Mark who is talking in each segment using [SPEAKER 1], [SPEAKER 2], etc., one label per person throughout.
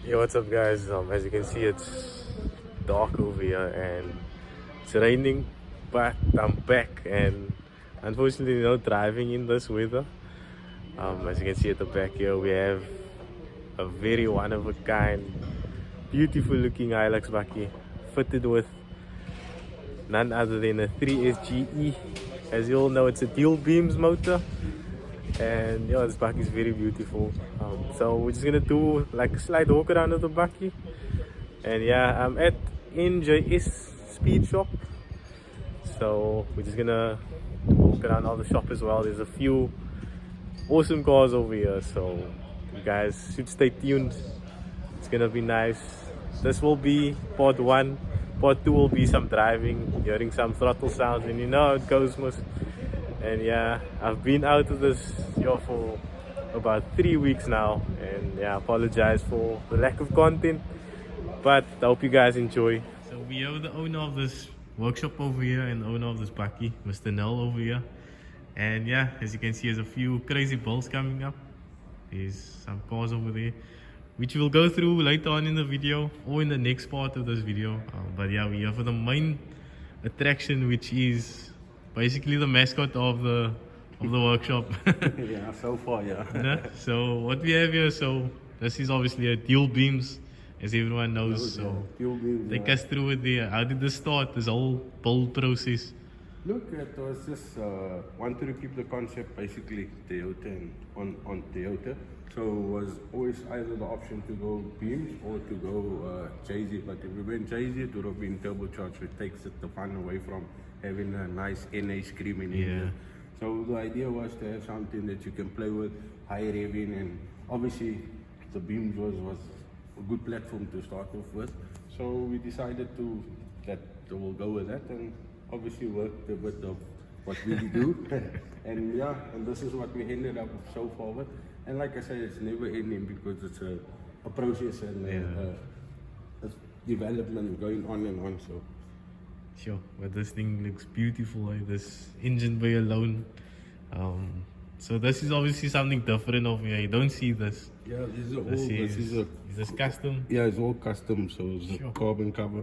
[SPEAKER 1] Yo, what's up guys? As you can see, it's dark over here and it's raining, but I'm back, and unfortunately no driving in this weather. As you can see at the back here, we have a very one of a kind, beautiful looking Hilux bakkie fitted with none other than a 3S-GE. As you all know, it's a dual beams motor, and yeah, this bakkie is very beautiful. So we're just gonna do like a slight walk around of the bakkie, and yeah, I'm at NJS Speed Shop, so we're just gonna walk around all the shop as well. There's a few awesome cars over here, so you guys should stay tuned. It's gonna be nice. This will be part 1. Part 2 will be some driving, hearing some throttle sounds, and you know how it goes, most. And yeah, I've been out of this here for about 3 weeks now, and yeah, I apologize for the lack of content, but I hope you guys enjoy. So we have the owner of this workshop over here and the owner of this bakkie, Mr. Nell over here. And yeah, as you can see, there's a few crazy builds coming up. There's some cars over there, which we'll go through later on in the video or in the next part of this video. But yeah, we are for the main attraction, which is basically the mascot of the workshop.
[SPEAKER 2] Yeah, so far, yeah.
[SPEAKER 1] Yeah? So what we have here, so this is obviously a dual beams, as everyone knows. So
[SPEAKER 2] Dual beams,
[SPEAKER 1] take us through it there. How did this start, this whole build process?
[SPEAKER 2] Look, it was just wanted to keep the concept basically Toyota and on Toyota. So it was always either the option to go beams or to go Jay-Z. But if we went Jay-Z, it would have been turbocharged, which takes it the fun away from having a nice NA screaming in there. So the idea was to have something that you can play with, high revving, and obviously the beams was a good platform to start off with. So we decided that we'll go with that, and obviously worked a bit of what we do. And yeah, and this is what we ended up so far with. And like I said, it's never ending because it's a process and a development going on and on. So
[SPEAKER 1] Sure, but this thing looks beautiful, this engine bay alone. So this is obviously something different over here. You don't see this.
[SPEAKER 2] yeah,
[SPEAKER 1] Is this custom?
[SPEAKER 2] Yeah, it's all custom. So it's a carbon cover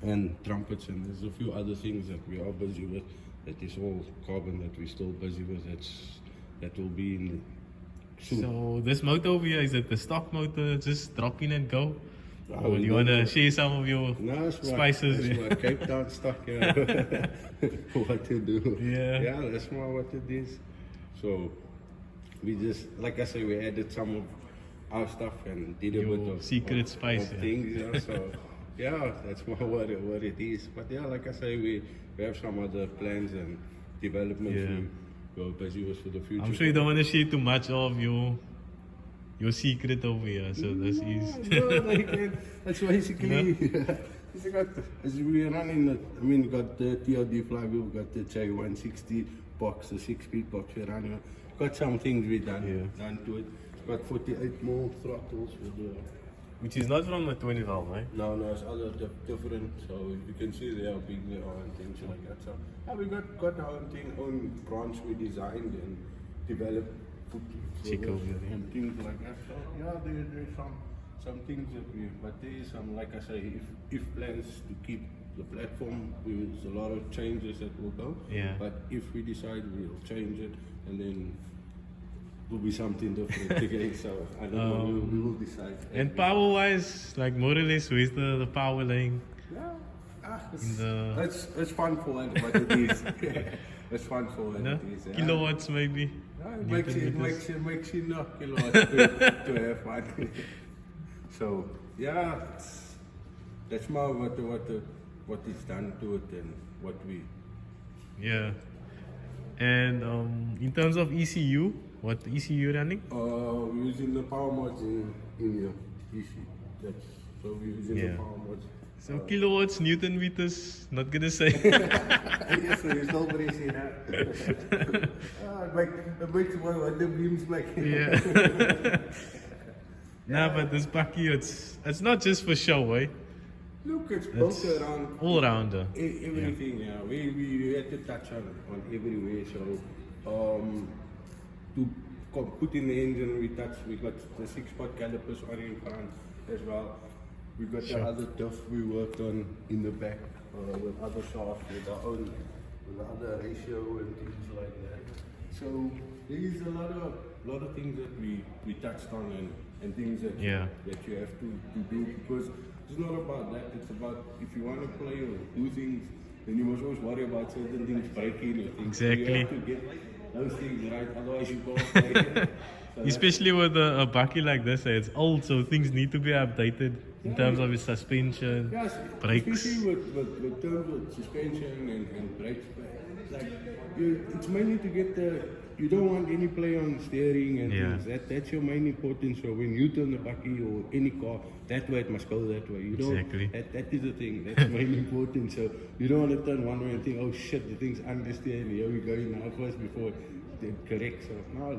[SPEAKER 2] and trumpets, and there's a few other things that we are busy with. That is all carbon that we're still busy with. That will be in the soon.
[SPEAKER 1] So this motor over here, is it the stock motor, just drop in and go?
[SPEAKER 2] Oh,
[SPEAKER 1] Or do you want to share some of your spices?
[SPEAKER 2] That's my Cape Town stock, yeah. What to do.
[SPEAKER 1] Yeah.
[SPEAKER 2] Yeah, that's more what it is. So we just, like I said, we added some of our stuff and did a
[SPEAKER 1] Your
[SPEAKER 2] bit of
[SPEAKER 1] secret spice,
[SPEAKER 2] of things, yeah. So yeah, that's more what it is. But yeah, like I say, we have some other plans and developments we're busy with for the future.
[SPEAKER 1] I'm sure you don't want to share too much of your secret over here. So this is
[SPEAKER 2] No, that's basically as we're running we got the TLD flywheel, we got the J160 box, the 6-speed box we're running. Got some things we done to it. Got 48 more throttles with the
[SPEAKER 1] which is not from the 20 valve, right?
[SPEAKER 2] no, it's other different. So you can see they are big, they are and things like that. So yeah, we got our own branch we designed and developed and things like that. So yeah, there's some things that but there is some, like I say, if plans to keep the platform, there's a lot of changes that will go.
[SPEAKER 1] Yeah.
[SPEAKER 2] But if we decide, we'll change it, and then will be something different again. So I don't know, we will decide.
[SPEAKER 1] And power wise, like more or less, where's the power laying?
[SPEAKER 2] Yeah, it's fun for what it is. It's fun for what it is. Yeah.
[SPEAKER 1] Kilowatts maybe.
[SPEAKER 2] Yeah, it makes you enough kilowatts to have fun. So yeah, that's more what is done to it and what we.
[SPEAKER 1] Yeah. And in terms of ECU, what ECU running?
[SPEAKER 2] We're using the power mods in here. So we're using the power mods.
[SPEAKER 1] So kilowatts, Newton meters, not gonna say.
[SPEAKER 2] Yes, so it's nobody see that. It makes what the beams like.
[SPEAKER 1] Yeah. Nah, but this bakkie, it's not just for show, eh?
[SPEAKER 2] Look, it's built around
[SPEAKER 1] all rounder.
[SPEAKER 2] Everything, yeah. We had to touch on every way. So to put in the engine, we got the 6-pot calipers on in front. as well. We got the other duff we worked on in the back with other shafts, with our own, with the other ratio and things like that. So there is a lot of things that we touched on and things that that you have to do, because it's not about that. It's about if you want to play or do things, then you must always worry about certain things breaking or things.
[SPEAKER 1] Exactly.
[SPEAKER 2] So you have to get those things right, otherwise you can't play. So
[SPEAKER 1] Especially with a bakkie like this, it's old, so things need to be updated in terms of its suspension,
[SPEAKER 2] yes,
[SPEAKER 1] brakes.
[SPEAKER 2] especially with terms of suspension and brakes. Like it's mainly to get you don't want any play on steering and things. That's your main importance. So when you turn the bakkie or any car, that way it must go that way. You don't.
[SPEAKER 1] Exactly.
[SPEAKER 2] That is the thing. That's main important. So you don't want to turn one way and think, oh shit, the thing's understeer and here we go now first before it corrects. So no,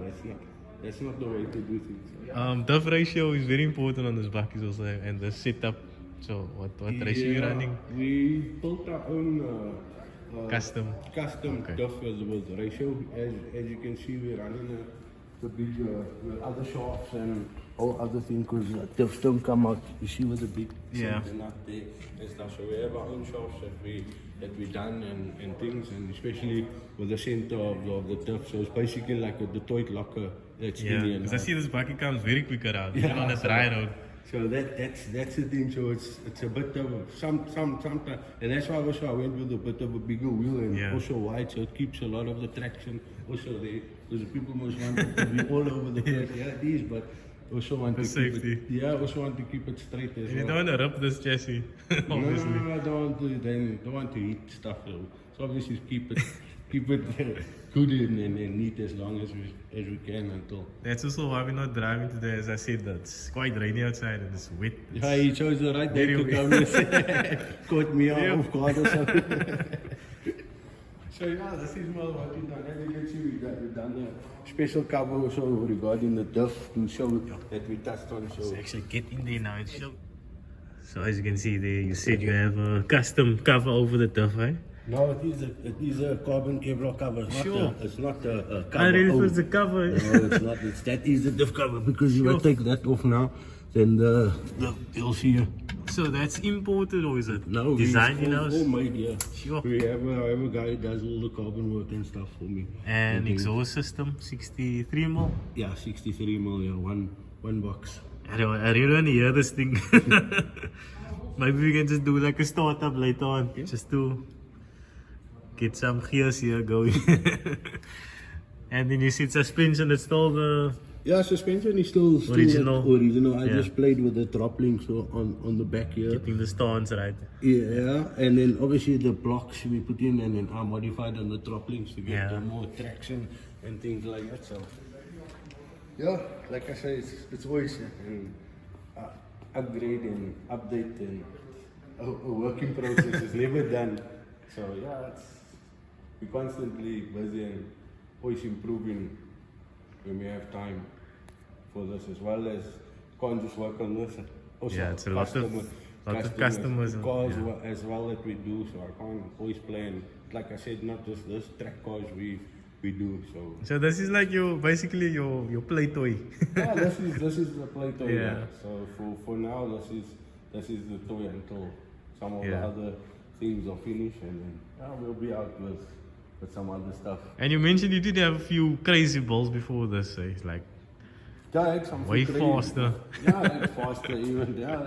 [SPEAKER 2] that's not the way to do things.
[SPEAKER 1] Diff ratio is very important on this bakkies also, and the setup. So what ratio you running?
[SPEAKER 2] We built our own
[SPEAKER 1] Custom
[SPEAKER 2] duff with the ratio. As you can see, we're running the big with other shafts and all other things, because duffs don't come out. You see with the big center nut there and stuff. So we have our own shafts that we done and things, and especially with the center of the duff. So it's basically like a Detroit locker. That's
[SPEAKER 1] because I see this bakkie comes very quick around, even on a dry road.
[SPEAKER 2] So that's the thing. So it's a bit of sometimes, and that's why also I went with a bit of a bigger wheel and also wide, so it keeps a lot of the traction also there. Because people must want it to be all over the place. Yeah, it is, but also want to
[SPEAKER 1] safety.
[SPEAKER 2] Keep it. Yeah, also want to keep it straight as well.
[SPEAKER 1] You don't want to rip this chassis, obviously.
[SPEAKER 2] No, I don't want to hit stuff. So obviously keep it good and neat as long as we can until.
[SPEAKER 1] That's also why we're not driving today. As I said, it's quite rainy outside and it's wet.
[SPEAKER 2] Yeah, he chose the right day to come and caught me off guard or something. So yeah, this is more what we've done. As you can see, we've done a special cover also regarding the diff to show that we touched on. So
[SPEAKER 1] let's actually get in there now and show. So as you can see there, you said you have a custom cover over the diff, right?
[SPEAKER 2] No, it is a carbon Kevlar cover. It's not a cover.
[SPEAKER 1] I really it's a cover.
[SPEAKER 2] No, it's not. That is the diff cover, because you will take that off now, then you'll see you.
[SPEAKER 1] So that's imported, or is it
[SPEAKER 2] designed
[SPEAKER 1] in-house?
[SPEAKER 2] All made, yeah.
[SPEAKER 1] Sure.
[SPEAKER 2] We have a guy who does all the carbon work and stuff for me.
[SPEAKER 1] And exhaust system, 63mm?
[SPEAKER 2] Yeah, 63mm, yeah, one box.
[SPEAKER 1] I really want to hear this thing. Maybe we can just do like a startup later on, just to get some gears here going. And then you said suspension, it's still the...
[SPEAKER 2] Yeah, suspension is still original. I just played with the drop links on the back here.
[SPEAKER 1] Getting the stance right.
[SPEAKER 2] Yeah, and then obviously the blocks we put in, and then I modified on the drop links to get more traction and things like that. So yeah, like I say, it's always an upgrade and update, and a working process is never done. So yeah, we're constantly busy and always improving when we have time for this, as well as can't just work on this. Also,
[SPEAKER 1] it's a lot of customers
[SPEAKER 2] cars as well that we do. So I can't always play, and like I said, not just this track cars we do.
[SPEAKER 1] So this is like basically your play toy.
[SPEAKER 2] Yeah, this is the play toy. Yeah. So for now, this is the toy until some of the other things are finished, and then we'll be out with some other stuff.
[SPEAKER 1] And you mentioned you did have a few crazy balls before this, eh? Like
[SPEAKER 2] I had some
[SPEAKER 1] way faster.
[SPEAKER 2] Yeah, I had faster even. Yeah,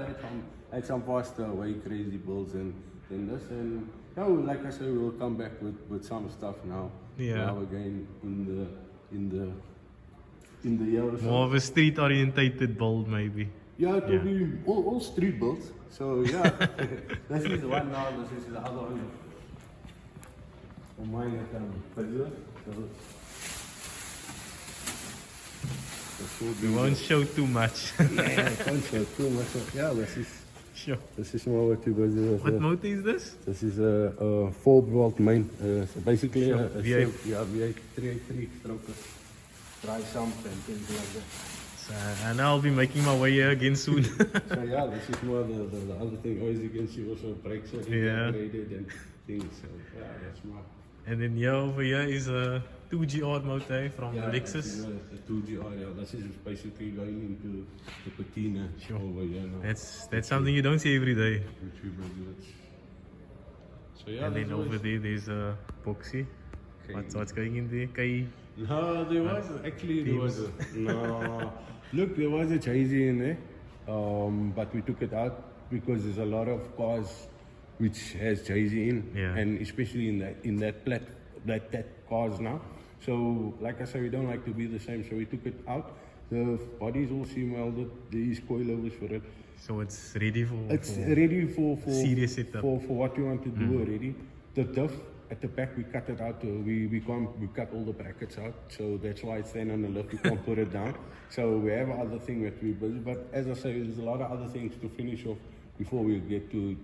[SPEAKER 2] I had some faster, way crazy balls than this. And like I said, we'll come back with some stuff now.
[SPEAKER 1] Yeah.
[SPEAKER 2] Now again in the year or so.
[SPEAKER 1] More of a street orientated build, maybe.
[SPEAKER 2] Yeah, it will be all street builds. So yeah, this is the one now. This is the other one. Mine at
[SPEAKER 1] we won't show too much.
[SPEAKER 2] Yeah, I can't show too much. Yeah, this is more what you guys do.
[SPEAKER 1] What motor is this?
[SPEAKER 2] This is a 4-volt main. So basically a
[SPEAKER 1] V8.
[SPEAKER 2] V8 383 stroker. Dry sump and things like that.
[SPEAKER 1] So, and I'll be making my way here again soon.
[SPEAKER 2] So yeah, this is more the other thing. Always you can see also brakes are integrated and things. So yeah, that's more.
[SPEAKER 1] And then here over here is the 2GR motor from the Lexus.
[SPEAKER 2] The 2GR, yeah. This is basically going into the patina over here now.
[SPEAKER 1] That's something you don't see every day.
[SPEAKER 2] Which we build. So yeah,
[SPEAKER 1] And then over there's a boxy. What's going in there?
[SPEAKER 2] No, there was Look, there was a Jay-Z in there, but we took it out because there's a lot of cars which has Jay-Z in, and especially in that cars now. So, like I said, we don't like to be the same, so we took it out. The bodies all seem welded. There is coilovers for it.
[SPEAKER 1] So it's ready for
[SPEAKER 2] serious setup. For what we want to do already. The diff at the back, we cut it out. We cut all the brackets out. So that's why it's then on the lift. We can't put it down. So we have other thing that we build. But as I say, there's a lot of other things to finish off before we get to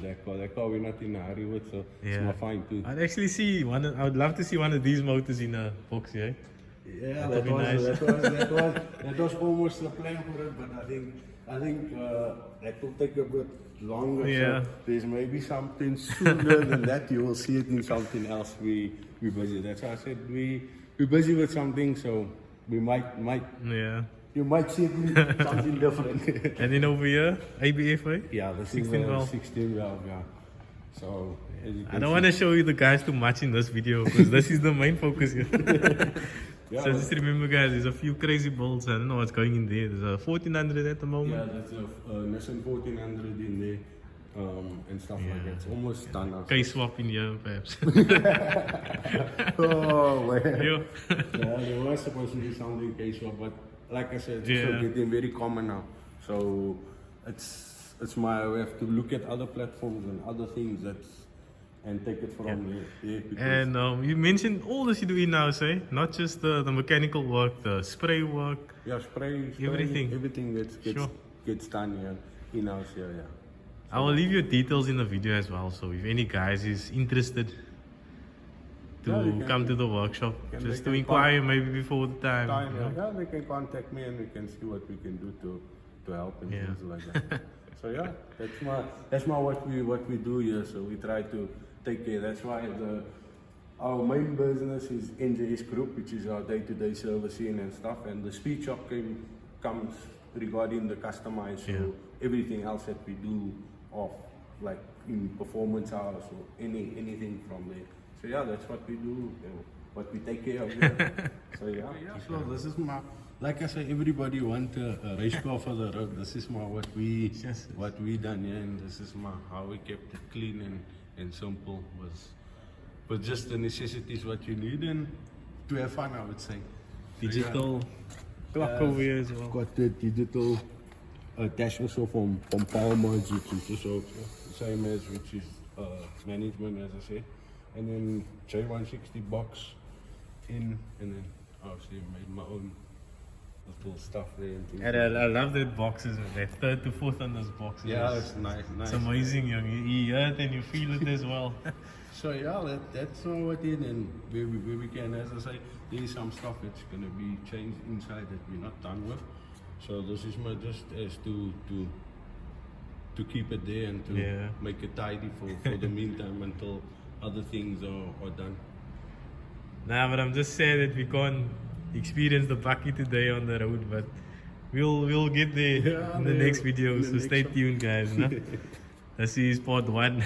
[SPEAKER 2] that car. That car we're not in a hurry with, so it's not fine too.
[SPEAKER 1] I'd actually see one. I would love to see one of these motors in a box, yeah.
[SPEAKER 2] Yeah, that was almost the plan for it, but I think that will take a bit longer.
[SPEAKER 1] Yeah.
[SPEAKER 2] So there's maybe something sooner than that. You will see it in something else. We busy. That's why I said we're busy with something, so we might.
[SPEAKER 1] Yeah.
[SPEAKER 2] You might see it in something different.
[SPEAKER 1] And then over here, ABF, right?
[SPEAKER 2] Yeah, the
[SPEAKER 1] 16 valve.
[SPEAKER 2] 16 valve, yeah. So
[SPEAKER 1] I don't want to show you the guys too much in this video because this is the main focus here. So just remember, guys, there's a few crazy bolts. I don't know what's going in there. There's a 1400 at the moment.
[SPEAKER 2] Yeah, there's a Nissan 1400 in there and stuff like that. It's almost done now.
[SPEAKER 1] Case swap in here, perhaps.
[SPEAKER 2] Oh, man.
[SPEAKER 1] Yeah.
[SPEAKER 2] Yeah, there was supposed to be something case swap, but like I said, it's also getting very common now. So it's my way to look at other platforms and other things and take it from there.
[SPEAKER 1] And you mentioned all this you do in-house, eh? Not just the mechanical work, the spray work.
[SPEAKER 2] Yeah, spray everything gets done here in-house here, yeah.
[SPEAKER 1] I will leave your details in the video as well, so if any guys is interested to come to the workshop, just to inquire maybe before the time.
[SPEAKER 2] Yeah, they can contact me and we can see what we can do to help and things like that. So yeah, that's my what we do here. So we try to take care. That's why our main business is NJS Group, which is our day-to-day servicing and stuff, and the speed shop comes regarding the customized. So everything else that we do off, like in performance hours or anything from there. So yeah, that's what we do, what we take care of here. So yeah, so this is my, like I say, everybody want a race car for the road. This is what we done here, and this is how we kept it clean and simple. Was just the necessities what you need and to have fun, I would say.
[SPEAKER 1] Digital clock over here as well.
[SPEAKER 2] Got the digital dash also from part1, which is also the same as which is management, as I said. And then J160 box in, and then obviously made my own little stuff there.
[SPEAKER 1] And I love that boxes, that third to fourth on those boxes.
[SPEAKER 2] Yeah, it's nice.
[SPEAKER 1] It's amazing, young. You hear it and you feel it as well.
[SPEAKER 2] So yeah, that's what it is, and where we can, as I say, there is some stuff that's going to be changed inside that we're not done with. So this is my just as to keep it there and to make it tidy for the meantime until other things are done.
[SPEAKER 1] Nah, but I'm just sad that we can't experience the bucky today on the road, but we'll get there in the next video, so stay tuned, guys. This is part 1.